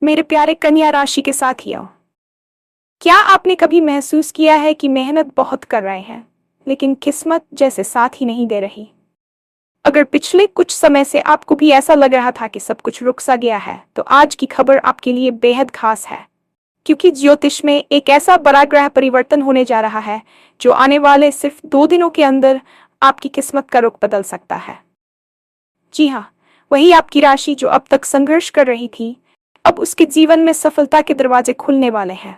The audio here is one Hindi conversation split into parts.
मेरे प्यारे कन्या राशि के साथियों, क्या आपने कभी महसूस किया है कि मेहनत बहुत कर रहे हैं लेकिन किस्मत जैसे साथ ही नहीं दे रही? अगर पिछले कुछ समय से आपको भी ऐसा लग रहा था कि सब कुछ रुक सा गया है, तो आज की खबर आपके लिए बेहद खास है, क्योंकि ज्योतिष में एक ऐसा बड़ा ग्रह परिवर्तन होने जा रहा है जो आने वाले सिर्फ 2 दिनों के अंदर आपकी किस्मत का रुख बदल सकता है। जी हाँ, वही आपकी राशि जो अब तक संघर्ष कर रही थी, अब उसके जीवन में सफलता के दरवाजे खुलने वाले हैं।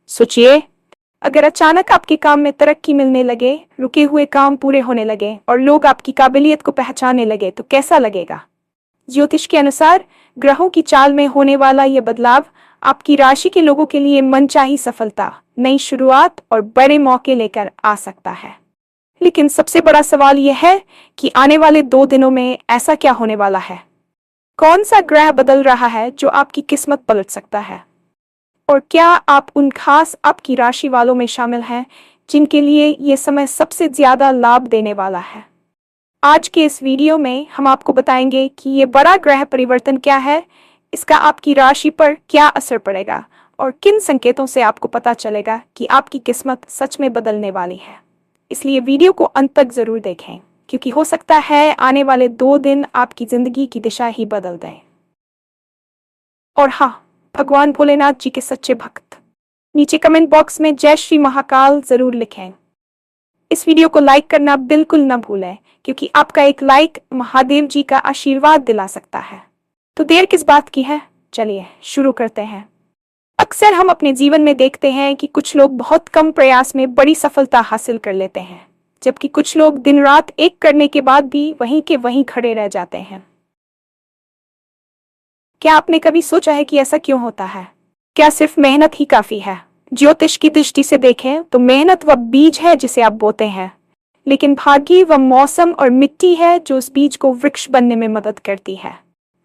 सोचिए, अगर अचानक आपके काम में तरक्की मिलने लगे, रुके हुए काम पूरे होने लगे और लोग आपकी काबिलियत को पहचानने लगे, तो कैसा लगेगा? ज्योतिष के अनुसार ग्रहों की चाल में होने वाला यह बदलाव आपकी राशि के लोगों के लिए मनचाही सफलता, नई शुरुआत और बड़े मौके लेकर आ सकता है। लेकिन सबसे बड़ा सवाल यह है कि आने वाले 2 दिनों में ऐसा क्या होने वाला है? कौन सा ग्रह बदल रहा है जो आपकी किस्मत पलट सकता है? और क्या आप उन खास आपकी राशि वालों में शामिल हैं जिनके लिए ये समय सबसे ज्यादा लाभ देने वाला है? आज के इस वीडियो में हम आपको बताएंगे कि ये बड़ा ग्रह परिवर्तन क्या है, इसका आपकी राशि पर क्या असर पड़ेगा और किन संकेतों से आपको पता चलेगा कि आपकी किस्मत सच में बदलने वाली है। इसलिए वीडियो को अंत तक जरूर देखें, क्योंकि हो सकता है आने वाले 2 दिन आपकी जिंदगी की दिशा ही बदल दें। और हाँ, भगवान भोलेनाथ जी के सच्चे भक्त नीचे कमेंट बॉक्स में जय श्री महाकाल जरूर लिखें। इस वीडियो को लाइक करना बिल्कुल न भूलें, क्योंकि आपका एक लाइक महादेव जी का आशीर्वाद दिला सकता है। तो देर किस बात की है, चलिए शुरू करते हैं। अक्सर हम अपने जीवन में देखते हैं कि कुछ लोग बहुत कम प्रयास में बड़ी सफलता हासिल कर लेते हैं, जबकि कुछ लोग दिन रात एक करने के बाद भी वहीं के वहीं खड़े रह जाते हैं। क्या आपने कभी सोचा है कि ऐसा क्यों होता है? क्या सिर्फ मेहनत ही काफी है? ज्योतिष की दृष्टि से देखें तो मेहनत वह बीज है जिसे आप बोते हैं, लेकिन भाग्य वह मौसम और मिट्टी है जो उस बीज को वृक्ष बनने में मदद करती है।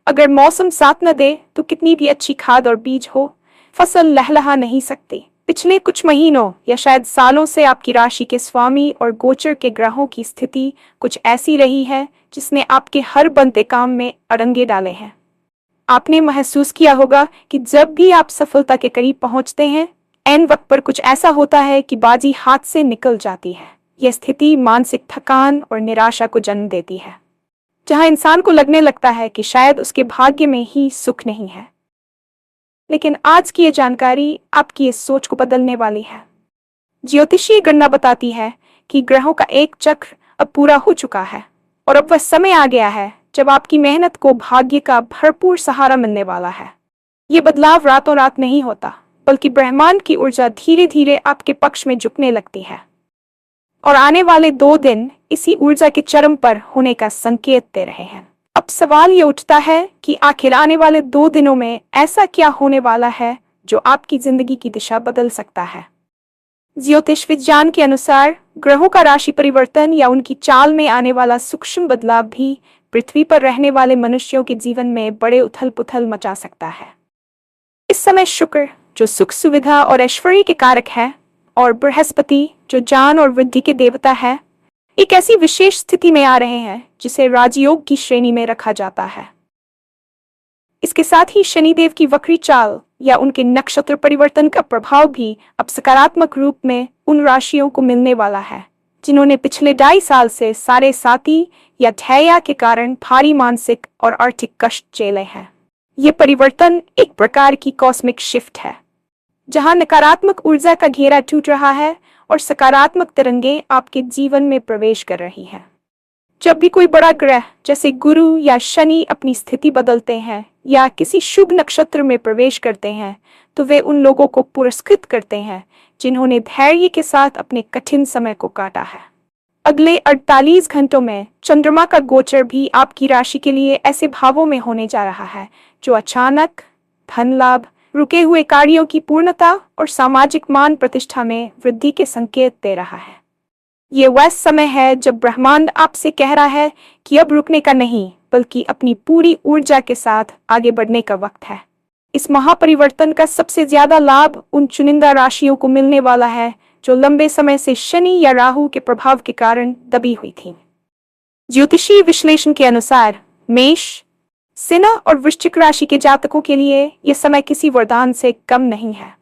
अगर मौसम साथ न दे तो कितनी भी अच्छी खाद और बीज हो, फसल लहलहा नहीं सकती। पिछले कुछ महीनों या शायद सालों से आपकी राशि के स्वामी और गोचर के ग्रहों की स्थिति कुछ ऐसी रही है जिसने आपके हर बनते काम में अड़ंगे डाले हैं। आपने महसूस किया होगा कि जब भी आप सफलता के करीब पहुंचते हैं, ऐन वक्त पर कुछ ऐसा होता है कि बाजी हाथ से निकल जाती है। यह स्थिति मानसिक थकान और निराशा को जन्म देती है, जहां इंसान को लगने लगता है कि शायद उसके भाग्य में ही सुख नहीं है। लेकिन आज की ये जानकारी आपकी इस सोच को बदलने वाली है। ज्योतिषीय गणना बताती है कि ग्रहों का एक चक्र अब पूरा हो चुका है और अब वह समय आ गया है जब आपकी मेहनत को भाग्य का भरपूर सहारा मिलने वाला है। ये बदलाव रातों रात नहीं होता, बल्कि ब्रह्मांड की ऊर्जा धीरे धीरे आपके पक्ष में झुकने लगती है। और आने वाले 2 दिन इसी ऊर्जा के चरम पर होने का संकेत दे रहे हैं। अब सवाल ये उठता है कि आखिर आने वाले 2 दिनों में ऐसा क्या होने वाला है जो आपकी जिंदगी की दिशा बदल सकता है? ज्योतिष विज्ञान के अनुसार ग्रहों का राशि परिवर्तन या उनकी चाल में आने वाला सूक्ष्म बदलाव भी पृथ्वी पर रहने वाले मनुष्यों के जीवन में बड़े उथल पुथल मचा सकता है। इस समय शुक्र, जो सुख सुविधा और ऐश्वर्य के कारक है, और बृहस्पति, जो जान और वृद्धि के देवता है, एक ऐसी विशेष स्थिति में आ रहे हैं जिसे राजयोग की श्रेणी में रखा जाता है। इसके साथ ही शनिदेव की वक्री चाल या उनके नक्षत्र परिवर्तन का प्रभाव भी अब सकारात्मक रूप में उन राशियों को मिलने वाला है जिन्होंने पिछले 2.5 साल से सारे साथी या ढैया के कारण भारी मानसिक और आर्थिक कष्ट झेले हैं। ये परिवर्तन एक प्रकार की कॉस्मिक शिफ्ट है, जहां नकारात्मक ऊर्जा का घेरा टूट रहा है और सकारात्मक तरंगें आपके जीवन में प्रवेश कर रही हैं। जब भी कोई बड़ा ग्रह जैसे गुरु या शनि अपनी स्थिति बदलते हैं या किसी शुभ नक्षत्र में प्रवेश करते हैं, तो वे उन लोगों को पुरस्कृत करते हैं जिन्होंने धैर्य के साथ अपने कठिन समय को काटा है। अगले 48 घंटों में चंद्रमा का गोचर भी आपकी राशि के लिए ऐसे भावों में होने जा रहा है जो अचानक धन लाभ, रुके हुए कार्यों की पूर्णता और सामाजिक मान प्रतिष्ठा में वृद्धि के संकेत दे रहा है। ये वह समय है जब ब्रह्मांड आपसे कह रहा है कि अब रुकने का नहीं, बल्कि अपनी पूरी ऊर्जा के साथ आगे बढ़ने का वक्त है। इस महापरिवर्तन का सबसे ज्यादा लाभ उन चुनिंदा राशियों को मिलने वाला है जो लंबे समय से शनि या राहु के प्रभाव के कारण दबी हुई थी। ज्योतिषीय विश्लेषण के अनुसार मेष, सिंह और वृश्चिक राशि के जातकों के लिए यह समय किसी वरदान से कम नहीं है।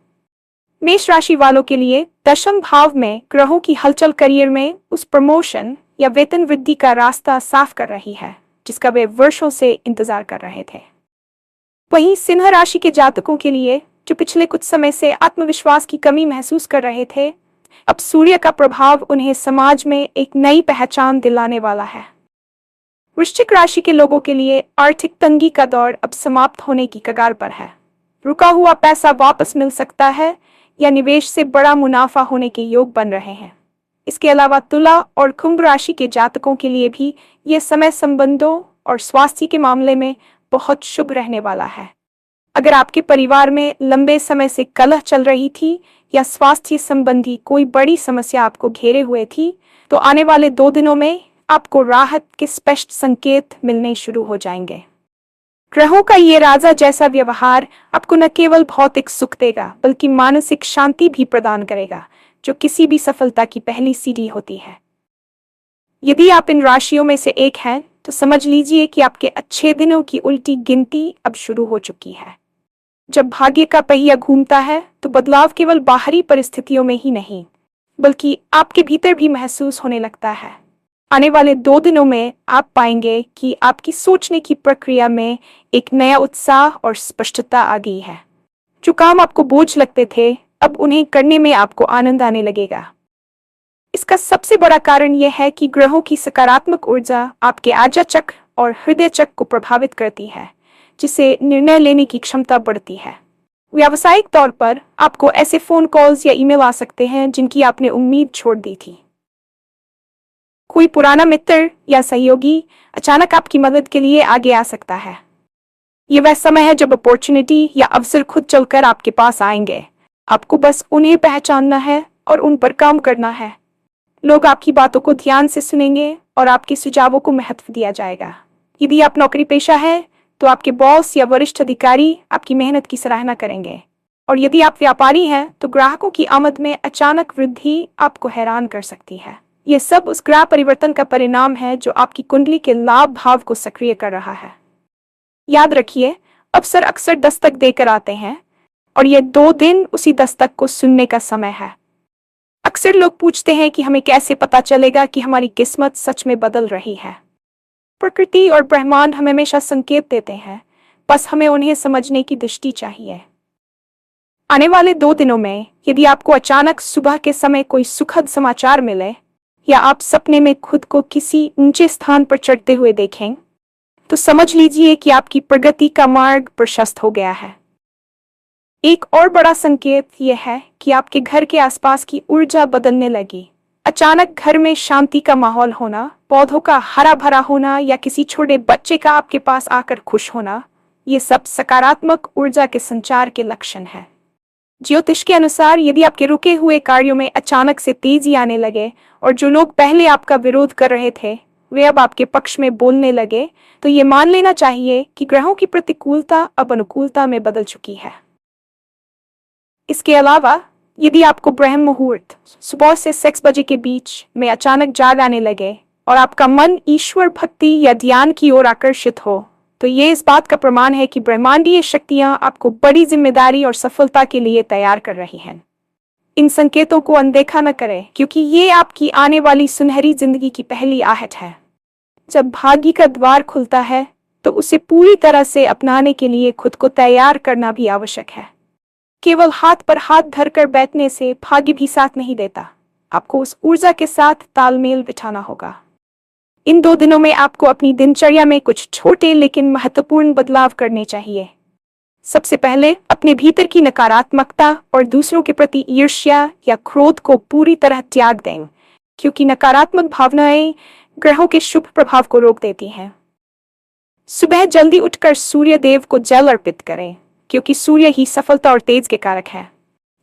मेष राशि वालों के लिए दशम भाव में ग्रहों की हलचल करियर में उस प्रमोशन या वेतन वृद्धि का रास्ता साफ कर रही है जिसका वे वर्षों से इंतजार कर रहे थे। वहीं सिंह राशि के जातकों के लिए जो पिछले कुछ समय से आत्मविश्वास की कमी महसूस कर रहे थे, अब सूर्य का प्रभाव उन्हें समाज में एक नई पहचान दिलाने वाला है। वृश्चिक राशि के लोगों के लिए आर्थिक तंगी का दौर अब समाप्त होने की कगार पर है। रुका हुआ पैसा वापस मिल सकता है या निवेश से बड़ा मुनाफा होने के योग बन रहे हैं। इसके अलावा तुला और कुंभ राशि के जातकों के लिए भी यह समय संबंधों और स्वास्थ्य के मामले में बहुत शुभ रहने वाला है। अगर आपके परिवार में लंबे समय से कलह चल रही थी या स्वास्थ्य संबंधी कोई बड़ी समस्या आपको घेरे हुए थी, तो आने वाले 2 दिनों में आपको राहत के स्पष्ट संकेत मिलने शुरू हो जाएंगे। ग्रहों का ये राजा जैसा व्यवहार आपको न केवल भौतिक सुख देगा बल्कि मानसिक शांति भी प्रदान करेगा, जो किसी भी सफलता की पहली सीढ़ी होती है। यदि आप इन राशियों में से एक हैं, तो समझ लीजिए कि आपके अच्छे दिनों की उल्टी गिनती अब शुरू हो चुकी है। जब भाग्य का पहिया घूमता है तो बदलाव केवल बाहरी परिस्थितियों में ही नहीं बल्कि आपके भीतर भी महसूस होने लगता है। आने वाले 2 दिनों में आप पाएंगे कि आपकी सोचने की प्रक्रिया में एक नया उत्साह और स्पष्टता आ गई है। जो काम आपको बोझ लगते थे, अब उन्हें करने में आपको आनंद आने लगेगा। इसका सबसे बड़ा कारण यह है कि ग्रहों की सकारात्मक ऊर्जा आपके आज्ञा चक्र और हृदय चक्र को प्रभावित करती है, जिससे निर्णय लेने की क्षमता बढ़ती है। व्यावसायिक तौर पर आपको ऐसे फोन कॉल्स या ईमेल आ सकते हैं जिनकी आपने उम्मीद छोड़ दी थी। कोई पुराना मित्र या सहयोगी अचानक आपकी मदद के लिए आगे आ सकता है। ये वह समय है जब अपॉर्चुनिटी या अवसर खुद चलकर आपके पास आएंगे। आपको बस उन्हें पहचानना है और उन पर काम करना है। लोग आपकी बातों को ध्यान से सुनेंगे और आपके सुझावों को महत्व दिया जाएगा। यदि आप नौकरी पेशा है तो आपके बॉस या वरिष्ठ अधिकारी आपकी मेहनत की सराहना करेंगे, और यदि आप व्यापारी हैं तो ग्राहकों की आमद में अचानक वृद्धि आपको हैरान कर सकती है। ये सब उस ग्रह परिवर्तन का परिणाम है जो आपकी कुंडली के लाभ भाव को सक्रिय कर रहा है। याद रखिए, अवसर अक्सर दस्तक देकर आते हैं और ये 2 दिन उसी दस्तक को सुनने का समय है। अक्सर लोग पूछते हैं कि हमें कैसे पता चलेगा कि हमारी किस्मत सच में बदल रही है। प्रकृति और ब्रह्मांड हमें हमेशा संकेत देते हैं, बस हमें उन्हें समझने की दृष्टि चाहिए। आने वाले 2 दिनों में यदि आपको अचानक सुबह के समय कोई सुखद समाचार मिले या आप सपने में खुद को किसी ऊंचे स्थान पर चढ़ते हुए देखें, तो समझ लीजिए कि आपकी प्रगति का मार्ग प्रशस्त हो गया है। एक और बड़ा संकेत यह है कि आपके घर के आसपास की ऊर्जा बदलने लगी। अचानक घर में शांति का माहौल होना, पौधों का हरा भरा होना या किसी छोटे बच्चे का आपके पास आकर खुश होना, ये सब सकारात्मक ऊर्जा के संचार के लक्षण हैं। ज्योतिष के अनुसार यदि आपके रुके हुए कार्यों में अचानक से तेजी आने लगे और जो लोग पहले आपका विरोध कर रहे थे वे अब आपके पक्ष में बोलने लगे, तो ये मान लेना चाहिए कि ग्रहों की प्रतिकूलता अब अनुकूलता में बदल चुकी है। इसके अलावा यदि आपको ब्रह्म मुहूर्त सुबह से 6 बजे के बीच में अचानक जाग आने लगे और आपका मन ईश्वर भक्ति या ध्यान की ओर आकर्षित हो, तो ये इस बात का प्रमाण है कि ब्रह्मांडीय शक्तियां आपको बड़ी जिम्मेदारी और सफलता के लिए तैयार कर रही हैं। इन संकेतों को अनदेखा न करें, क्योंकि ये आपकी आने वाली सुनहरी जिंदगी की पहली आहट है। जब भाग्य का द्वार खुलता है तो उसे पूरी तरह से अपनाने के लिए खुद को तैयार करना भी आवश्यक है। केवल हाथ पर हाथ धरकर बैठने से भाग्य भी साथ नहीं देता, आपको उस ऊर्जा के साथ तालमेल बिठाना होगा। इन 2 दिनों में आपको अपनी दिनचर्या में कुछ छोटे लेकिन महत्वपूर्ण बदलाव करने चाहिए। सबसे पहले अपने भीतर की नकारात्मकता और दूसरों के प्रति ईर्ष्या या क्रोध को पूरी तरह त्याग दें, क्योंकि नकारात्मक भावनाएं ग्रहों के शुभ प्रभाव को रोक देती हैं। सुबह जल्दी उठकर सूर्य देव को जल अर्पित करें, क्योंकि सूर्य ही सफलता और तेज के कारक है।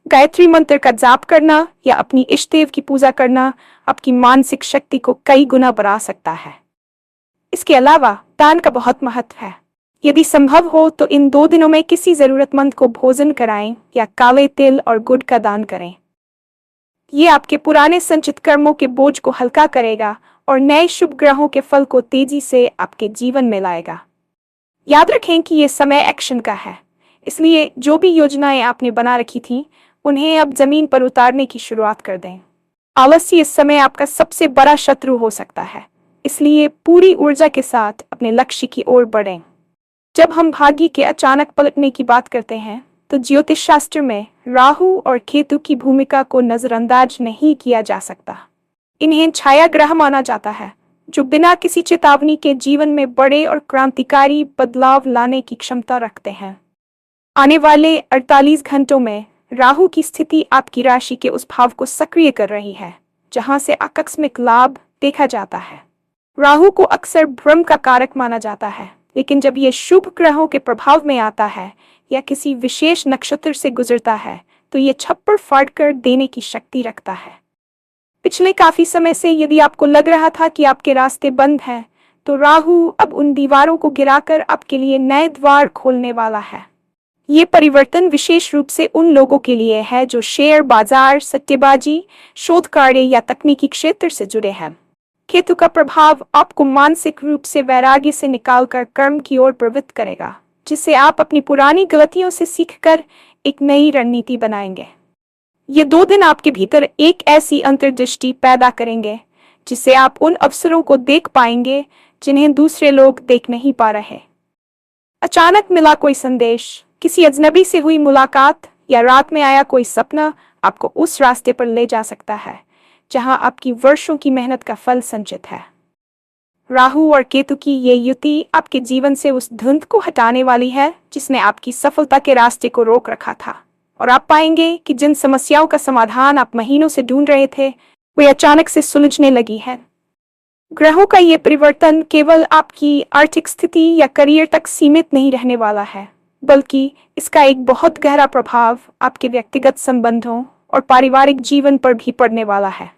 गायत्री मंत्र का जाप करना या अपनी इष्ट देव की पूजा करना आपकी मानसिक शक्ति को कई गुना बढ़ा सकता है। इसके अलावा दान का बहुत महत्व है। यदि संभव हो तो इन 2 दिनों में किसी जरूरतमंद को भोजन कराएं या काले तिल और गुड़ का दान करें। ये आपके पुराने संचित कर्मों के बोझ को हल्का करेगा और नए शुभ ग्रहों के फल को तेजी से आपके जीवन में लाएगा। याद रखें कि ये समय एक्शन का है, इसलिए जो भी योजनाएं आपने बना रखी थी उन्हें अब जमीन पर उतारने की शुरुआत कर दें। आलस्य इस समय आपका सबसे बड़ा शत्रु हो सकता है, इसलिए पूरी ऊर्जा के साथ अपने लक्ष्य की ओर बढ़ें। जब हम भाग्य के अचानक पलटने की बात करते हैं तो ज्योतिष शास्त्र में राहु और केतु की भूमिका को नजरअंदाज नहीं किया जा सकता। इन्हें छाया ग्रह माना जाता है जो बिना किसी चेतावनी के जीवन में बड़े और क्रांतिकारी बदलाव लाने की क्षमता रखते हैं। आने वाले 48 घंटों में राहु की स्थिति आपकी राशि के उस भाव को सक्रिय कर रही है जहां से आकस्मिक लाभ देखा जाता है। राहु को अक्सर भ्रम का कारक माना जाता है, लेकिन जब यह शुभ ग्रहों के प्रभाव में आता है या किसी विशेष नक्षत्र से गुजरता है तो यह छप्पर फाड़ कर देने की शक्ति रखता है। पिछले काफी समय से यदि आपको लग रहा था कि आपके रास्ते बंद हैं, तो राहु अब उन दीवारों को गिराकर आपके लिए नए द्वार खोलने वाला है। ये परिवर्तन विशेष रूप से उन लोगों के लिए है जो शेयर बाजार, सट्टेबाजी, शोध कार्य या तकनीकी क्षेत्र से जुड़े हैं। केतु का प्रभाव आपको मानसिक रूप से वैराग्य से निकालकर कर्म की ओर प्रवृत्त करेगा, जिससे आप अपनी पुरानी गलतियों से सीखकर एक नई रणनीति बनाएंगे। ये 2 दिन आपके भीतर एक ऐसी अंतर्दृष्टि पैदा करेंगे जिससे आप उन अवसरों को देख पाएंगे जिन्हें दूसरे लोग देख नहीं पा रहे। अचानक मिला कोई संदेश, किसी अजनबी से हुई मुलाकात या रात में आया कोई सपना आपको उस रास्ते पर ले जा सकता है जहां आपकी वर्षों की मेहनत का फल संचित है। राहु और केतु की ये युति आपके जीवन से उस धुंध को हटाने वाली है जिसने आपकी सफलता के रास्ते को रोक रखा था, और आप पाएंगे कि जिन समस्याओं का समाधान आप महीनों से ढूंढ रहे थे वे अचानक से सुलझने लगी है। ग्रहों का ये परिवर्तन केवल आपकी आर्थिक स्थिति या करियर तक सीमित नहीं रहने वाला है, बल्कि इसका एक बहुत गहरा प्रभाव आपके व्यक्तिगत संबंधों और पारिवारिक जीवन पर भी पड़ने वाला है।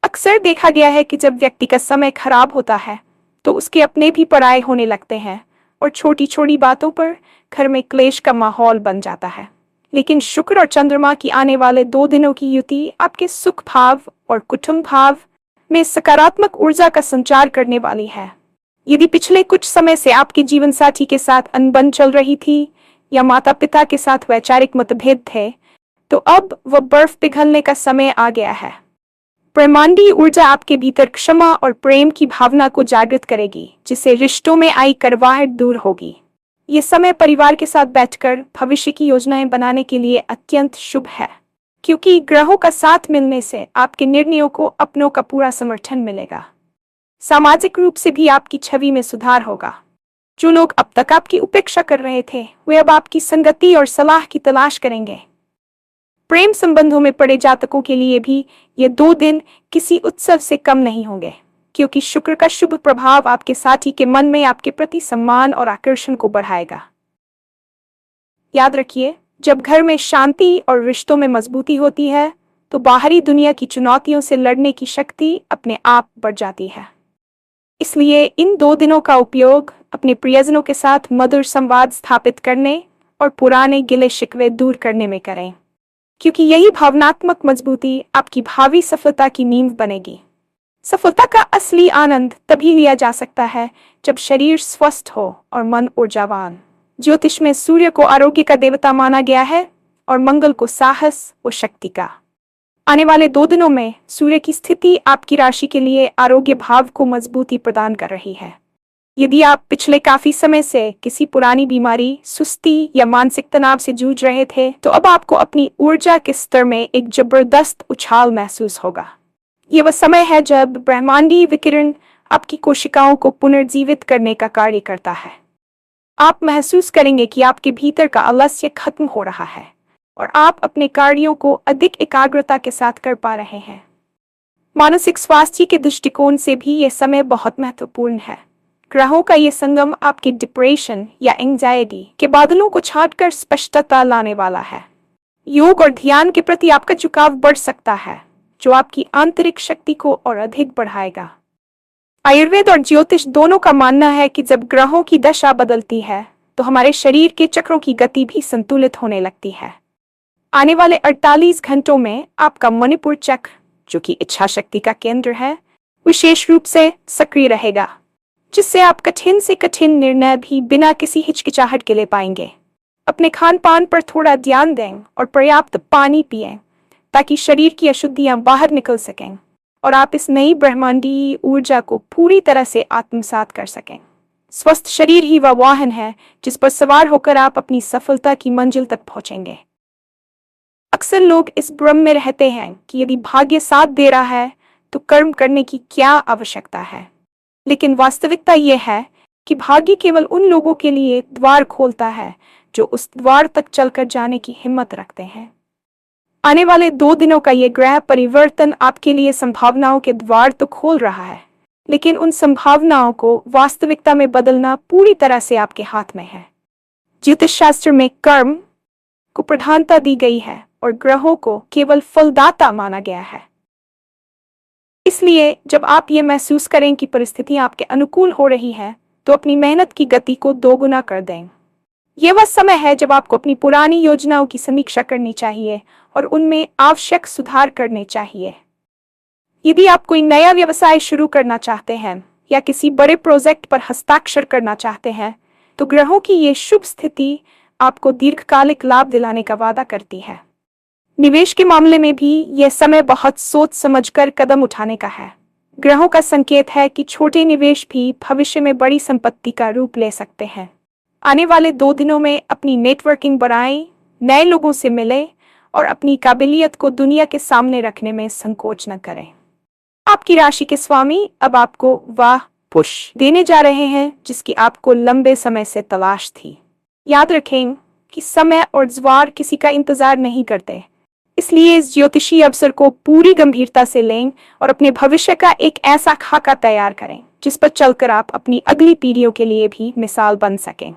अक्सर देखा गया है कि जब व्यक्ति का समय खराब होता है तो उसके अपने भी पराये होने लगते हैं और छोटी छोटी बातों पर घर में क्लेश का माहौल बन जाता है। लेकिन शुक्र और चंद्रमा की आने वाले 2 दिनों की युति आपके सुख भाव और कुटुंब भाव में सकारात्मक ऊर्जा का संचार करने वाली है। यदि पिछले कुछ समय से आपके जीवन साथी के साथ अनबन चल रही थी या माता पिता के साथ वैचारिक मतभेद थे, तो अब वह बर्फ पिघलने का समय आ गया है। ब्रह्मांडीय ऊर्जा आपके भीतर क्षमा और प्रेम की भावना को जागृत करेगी, जिससे रिश्तों में आई कड़वाहट दूर होगी। ये समय परिवार के साथ बैठकर भविष्य की योजनाएं बनाने के लिए अत्यंत शुभ है, क्योंकि ग्रहों का साथ मिलने से आपके निर्णयों को अपनों का पूरा समर्थन मिलेगा। सामाजिक रूप से भी आपकी छवि में सुधार होगा। जो लोग अब तक आपकी उपेक्षा कर रहे थे वे अब आपकी संगति और सलाह की तलाश करेंगे। प्रेम संबंधों में पड़े जातकों के लिए भी ये 2 दिन किसी उत्सव से कम नहीं होंगे, क्योंकि शुक्र का शुभ प्रभाव आपके साथी के मन में आपके प्रति सम्मान और आकर्षण को बढ़ाएगा। याद रखिए, जब घर में शांति और रिश्तों में मजबूती होती है तो बाहरी दुनिया की चुनौतियों से लड़ने की शक्ति अपने आप बढ़ जाती है। इसलिए इन 2 दिनों का उपयोग अपने प्रियजनों के साथ मधुर संवाद स्थापित करने और पुराने गिले शिकवे दूर करने में करें, क्योंकि यही भावनात्मक मजबूती आपकी भावी सफलता की नींव बनेगी। सफलता का असली आनंद तभी लिया जा सकता है जब शरीर स्वस्थ हो और मन ऊर्जावान। ज्योतिष में सूर्य को आरोग्य का देवता माना गया है और मंगल को साहस व शक्ति का। आने वाले 2 दिनों में सूर्य की स्थिति आपकी राशि के लिए आरोग्य भाव को मजबूती प्रदान कर रही है। यदि आप पिछले काफी समय से किसी पुरानी बीमारी, सुस्ती या मानसिक तनाव से जूझ रहे थे, तो अब आपको अपनी ऊर्जा के स्तर में एक जबरदस्त उछाल महसूस होगा। ये वह समय है जब ब्रह्मांडीय विकिरण आपकी कोशिकाओं को पुनर्जीवित करने का कार्य करता है। आप महसूस करेंगे कि आपके भीतर का आलस्य खत्म हो रहा है और आप अपने कार्यों को अधिक एकाग्रता के साथ कर पा रहे हैं। मानसिक स्वास्थ्य के दृष्टिकोण से भी यह समय बहुत महत्वपूर्ण है। ग्रहों का ये संगम आपके डिप्रेशन या एंजाइटी के बादलों को छांटकर स्पष्टता लाने वाला है। योग और ध्यान के प्रति आपका झुकाव बढ़ सकता है, जो आपकी आंतरिक शक्ति को और अधिक बढ़ाएगा। आयुर्वेद और ज्योतिष दोनों का मानना है कि जब ग्रहों की दशा बदलती है तो हमारे शरीर के चक्रों की गति भी संतुलित होने लगती है। आने वाले 48 घंटों में आपका मणिपुर चक्र, जो कि इच्छा शक्ति का केंद्र है, विशेष रूप से सक्रिय रहेगा। जिससे आप कठिन से कठिन निर्णय भी बिना किसी हिचकिचाहट के ले पाएंगे। अपने खान पान पर थोड़ा ध्यान दें और पर्याप्त पानी पिएं ताकि शरीर की अशुद्धियां बाहर निकल सकें और आप इस नई ब्रह्मांडीय ऊर्जा को पूरी तरह से आत्मसात कर सकें। स्वस्थ शरीर ही वह वाहन है जिस पर सवार होकर आप अपनी सफलता की मंजिल तक पहुंचेंगे। अक्सर लोग इस भ्रम में रहते हैं कि यदि भाग्य साथ दे रहा है तो कर्म करने की क्या आवश्यकता है, लेकिन वास्तविकता यह है कि भाग्य केवल उन लोगों के लिए द्वार खोलता है जो उस द्वार तक चलकर जाने की हिम्मत रखते हैं। आने वाले 2 दिनों का ये ग्रह परिवर्तन आपके लिए संभावनाओं के द्वार तो खोल रहा है, लेकिन उन संभावनाओं को वास्तविकता में बदलना पूरी तरह से आपके हाथ में है। ज्योतिष शास्त्र में कर्म को प्रधानता दी गई है और ग्रहों को केवल फलदाता माना गया है। इसलिए जब आप ये महसूस करें कि परिस्थितियां आपके अनुकूल हो रही हैं, तो अपनी मेहनत की गति को दोगुना कर दें। यह वह समय है जब आपको अपनी पुरानी योजनाओं की समीक्षा करनी चाहिए और उनमें आवश्यक सुधार करने चाहिए। यदि आप कोई नया व्यवसाय शुरू करना चाहते हैं या किसी बड़े प्रोजेक्ट पर हस्ताक्षर करना चाहते हैं, तो ग्रहों की ये शुभ स्थिति आपको दीर्घकालिक लाभ दिलाने का वादा करती है। निवेश के मामले में भी यह समय बहुत सोच समझकर कदम उठाने का है। ग्रहों का संकेत है कि छोटे निवेश भी भविष्य में बड़ी संपत्ति का रूप ले सकते हैं। आने वाले 2 दिनों में अपनी नेटवर्किंग बढ़ाएं, नए लोगों से मिलें और अपनी काबिलियत को दुनिया के सामने रखने में संकोच न करें। आपकी राशि के स्वामी अब आपको वह पुश देने जा रहे हैं जिसकी आपको लंबे समय से तलाश थी। याद रखें कि समय और ज्वार किसी का इंतजार नहीं करते, इसलिए इस ज्योतिषीय अवसर को पूरी गंभीरता से लें और अपने भविष्य का एक ऐसा खाका तैयार करें जिस पर चलकर आप अपनी अगली पीढ़ियों के लिए भी मिसाल बन सकें।